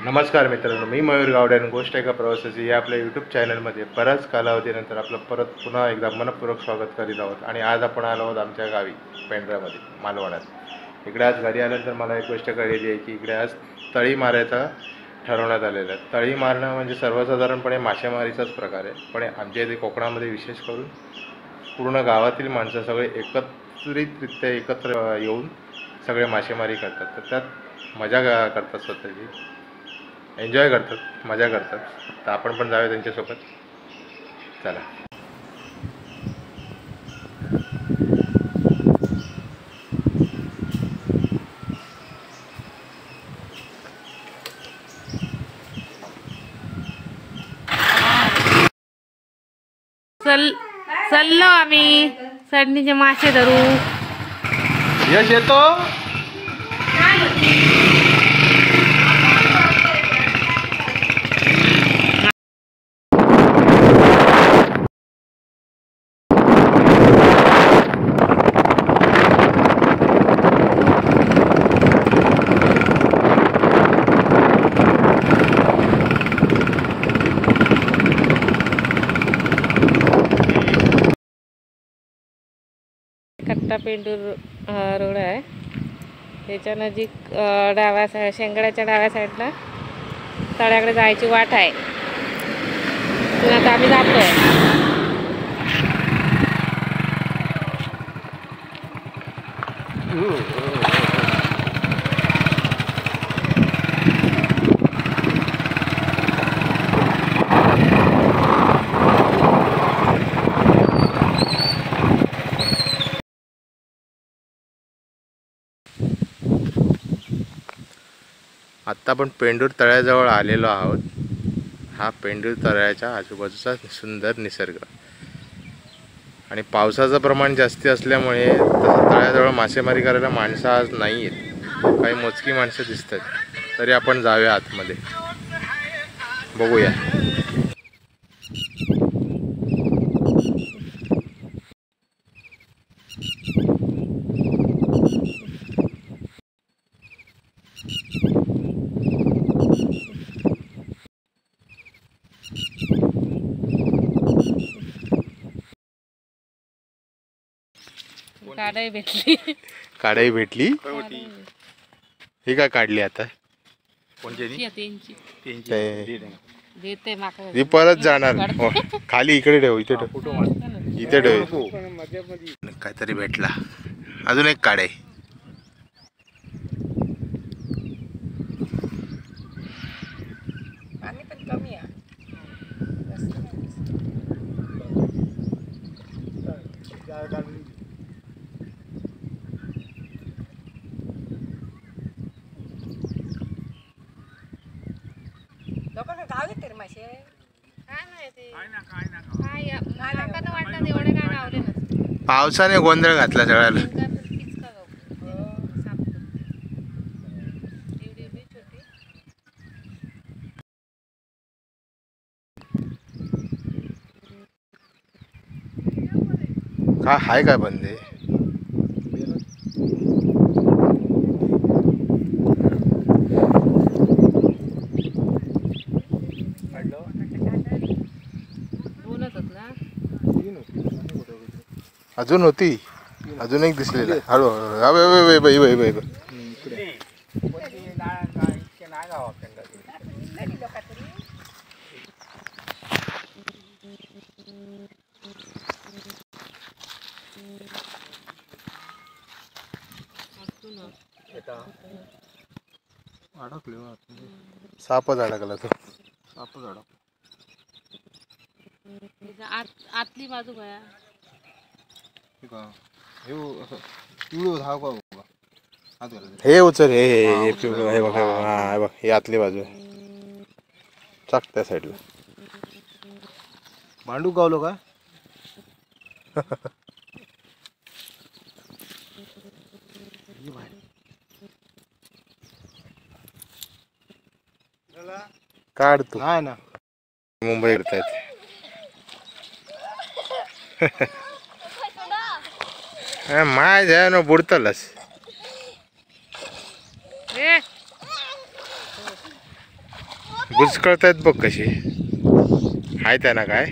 नमस्कार मित्रांनो, मी मयूर गावडे आणि गोष्ट एका प्रवासाची या आपल्या यूट्यूब चॅनलमध्ये बऱ्याच कालावधीनंतर आपलं परत पुन्हा एकदा मनपूर्वक स्वागत करीत आहोत. आणि आज आपण आलो आहोत आमच्या गावी पेंढऱ्यामध्ये मालवणात. इकडे आज घरी आल्यानंतर मला एक गोष्ट कळलेली आहे की इकडे आज तळी मारायचा ठरवण्यात आलेलं आहे. तळी मारणं म्हणजे सर्वसाधारणपणे मासेमारीचाच प्रकार आहे, पण आमच्या इथे कोकणामध्ये विशेष करून पूर्ण गावातील माणसं सगळे एकत्रितरित्या एकत्र येऊन सगळे मासेमारी करतात. तर त्यात मजा करतात, स्वतःची एन्जॉय करतात, मजा करतात. तर आपण पण जाऊया त्यांच्यासोबत. चला. चाललो आम्ही चढणीचे मासे धरू. यश येतो. कट्टा पेंडूर रोड आहे, त्याच्या नजीक डाव्या साईड शेंगड्याच्या डाव्या साईडला तळ्याकडे जायची वाट आहे. तिथून आता आम्ही जातोय. आत्ता आपण पेंडूर तळ्याजवळ आलेलो आहोत. हा पेंडूर तळ्याच्या आजूबाजूचा सुंदर निसर्ग आणि पावसाचं प्रमाण जास्ती असल्यामुळे तळ्याजवळ मासेमारी करायला माणसं आज नाही आहेत. काही मोजकी माणसं दिसतात. तरी आपण जाऊया आतमध्ये, बघूया. काढाई भेटली. काढाई भेटली. ही काय काढली आता? देते माका. ही परत जाणार. हो, खाली इकडे ठेव, इथे ठेव, इथे ठेव. काहीतरी भेटला. अजून एक काढाई. पावसाने गोंधळ घातला सगळ्याला. का हाय काय बंद आहे? अजून होती, अजून एक दिसलेला. हळू हळू. सापच अडकला तो. सापच अडकला. आतली बाजू गया हे उचल. हे बघ, हा बघ, ही आतली बाजू आहे. चाक त्या साईडला. भांडू गावलो का? काढ तू. नाही ना, मुंबई करतायत. माझ्या बुडतलस. बुचकळतायत बघ कशी. हाय त्यांना काय